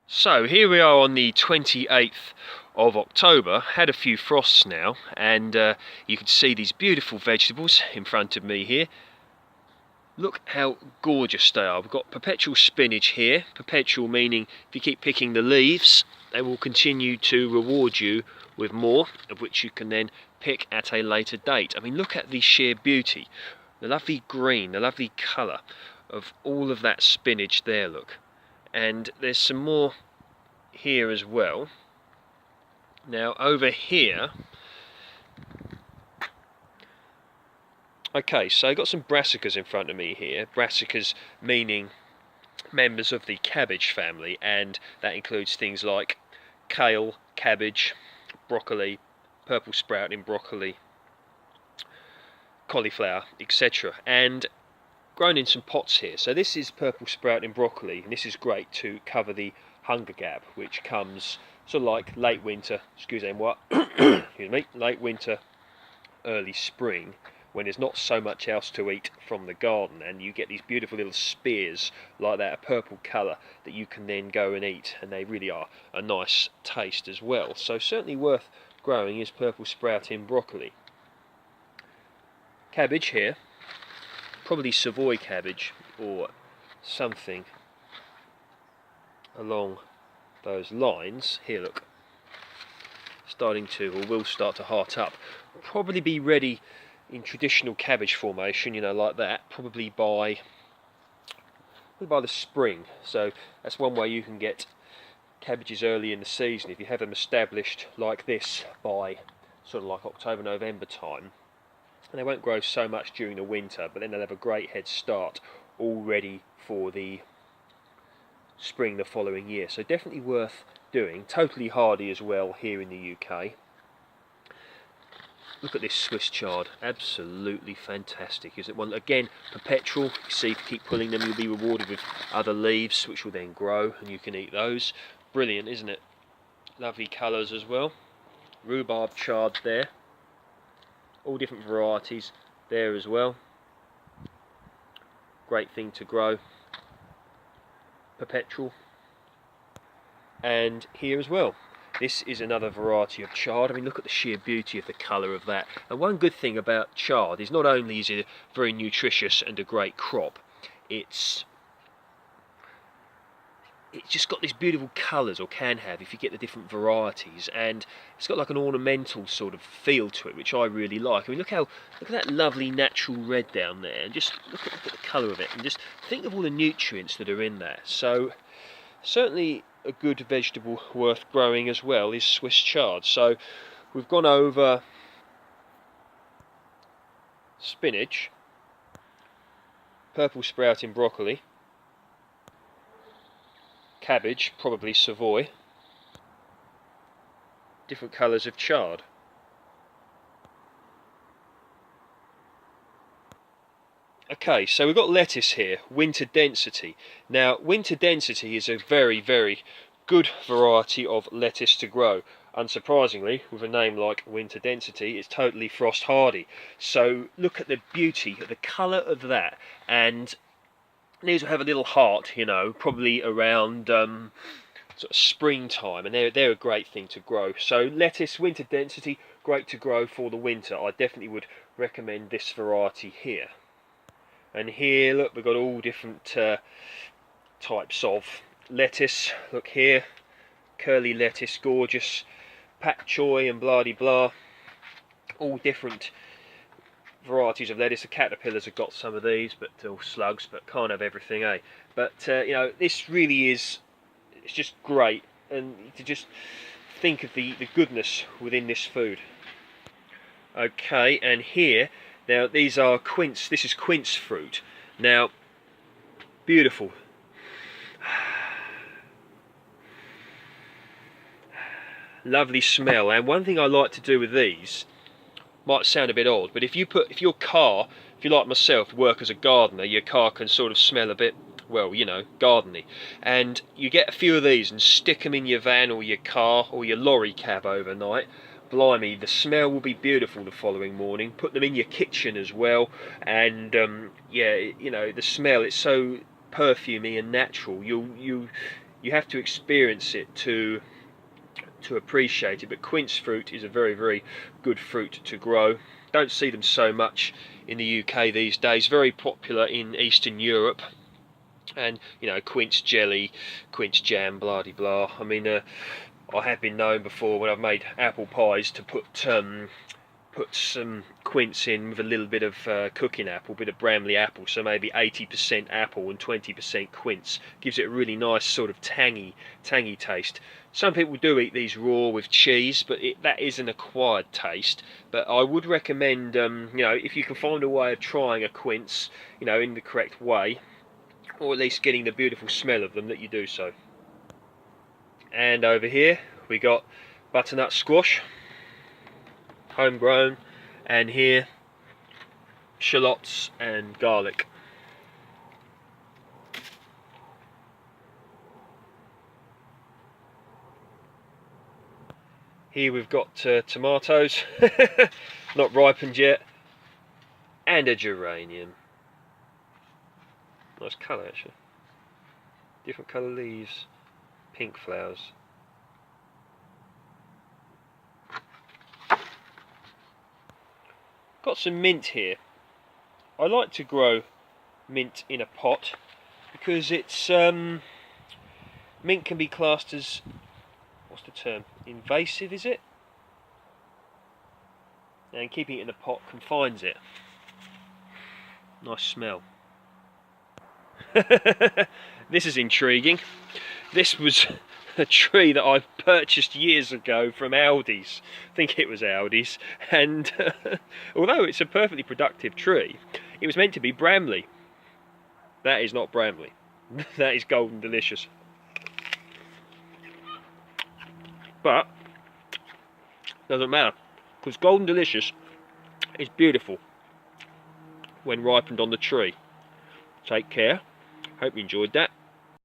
So here we are on the 28th of October, had a few frosts now, and you can see these beautiful vegetables in front of me here. Look how gorgeous they are. We've got perpetual spinach here, perpetual meaning if you keep picking the leaves, they will continue to reward you with more, of which you can then pick at a later date. I mean, look at the sheer beauty, the lovely green, the lovely colour of all of that spinach there, look. And there's some more here as well. Now over here, okay, so I've got some brassicas in front of me here. Brassicas meaning members of the cabbage family, and that includes things like kale, cabbage, broccoli, purple sprouting broccoli, cauliflower, etc. And grown in some pots here. So this is purple sprouting broccoli, and this is great to cover the hunger gap, which comes sort of like late winter, excuse me, late winter, early spring, when there's not so much else to eat from the garden, and you get these beautiful little spears like that, a purple colour that you can then go and eat, and they really are a nice taste as well. So certainly worth growing is purple sprouting broccoli. Cabbage here, probably Savoy cabbage or something along those lines. Here, look, starting to, or will start to heart up. Probably be ready in traditional cabbage formation, you know, like that, probably by the spring. So that's one way you can get cabbages early in the season, if you have them established like this by sort of like October, November time. And they won't grow so much during the winter, but then they'll have a great head start all ready for the spring the following year. So definitely worth doing. Totally hardy as well here in the UK. Look at this Swiss chard, absolutely fantastic. Is it one, again, perpetual? You see, if you keep pulling them, you'll be rewarded with other leaves, which will then grow, and you can eat those. Brilliant, isn't it? Lovely colours as well. Rhubarb chard there. All different varieties there as well. Great thing to grow. Perpetual. And here as well. This is another variety of chard. I mean, look at the sheer beauty of the colour of that. And one good thing about chard is not only is it very nutritious and a great crop, it's just got these beautiful colours, or can have if you get the different varieties, and it's got like an ornamental sort of feel to it, which I really like. I mean, look at that lovely natural red down there, and just look at the colour of it, and just think of all the nutrients that are in there. So certainly a good vegetable worth growing as well is Swiss chard. So we've gone over spinach, purple sprouting broccoli, cabbage, probably Savoy, different colours of chard. Okay, so we've got lettuce here, winter density. Now, winter density is a very, very good variety of lettuce to grow. Unsurprisingly, with a name like winter density, it's totally frost hardy. So look at the beauty, the colour of that, and these will have a little heart, you know, probably around sort of springtime, and they're a great thing to grow. So lettuce, winter density, great to grow for the winter. I definitely would recommend this variety here. And here, look, we've got all different types of lettuce. Look here, curly lettuce, gorgeous, Pak Choi and blah de blah. All different varieties of lettuce. The caterpillars have got some of these, but all slugs, but can't have everything, eh? But you know, this really is, it's just great, and to just think of the goodness within this food. Okay, and here, now these are quince. This is quince fruit. Now, beautiful. Lovely smell. And one thing I like to do with these, might sound a bit odd, but if you like myself, work as a gardener, your car can sort of smell a bit, well, you know, gardeny. And you get a few of these and stick them in your van or your car or your lorry cab overnight. Blimey, the smell will be beautiful the following morning. Put them in your kitchen as well, and yeah, you know, the smell, it's so perfumey and natural. You you have to experience it to appreciate it. But quince fruit is a very, very good fruit to grow. Don't see them so much in the UK these days. Very popular in Eastern Europe. And you know, quince jelly, quince jam, blah de blah. I mean, I have been known before when I've made apple pies to put some quince in with a little bit of cooking apple, a bit of Bramley apple, so maybe 80% apple and 20% quince. Gives it a really nice sort of tangy taste. Some people do eat these raw with cheese, but that is an acquired taste. But I would recommend, you know, if you can find a way of trying a quince, you know, in the correct way, or at least getting the beautiful smell of them, that you do so. And over here we got butternut squash, homegrown, and here shallots and garlic. Here we've got tomatoes, not ripened yet, and a geranium. Nice colour actually. Different colour leaves, pink flowers. Got some mint here. I like to grow mint in a pot because it's mint can be classed as, what's the term, invasive, is it? And keeping it in a pot confines it. Nice smell. This is intriguing. This was a tree that I purchased years ago from Aldi's. I think it was Aldi's. And although it's a perfectly productive tree, it was meant to be Bramley. That is not Bramley. That is Golden Delicious. But doesn't matter, because Golden Delicious is beautiful when ripened on the tree. Take care. Hope you enjoyed that.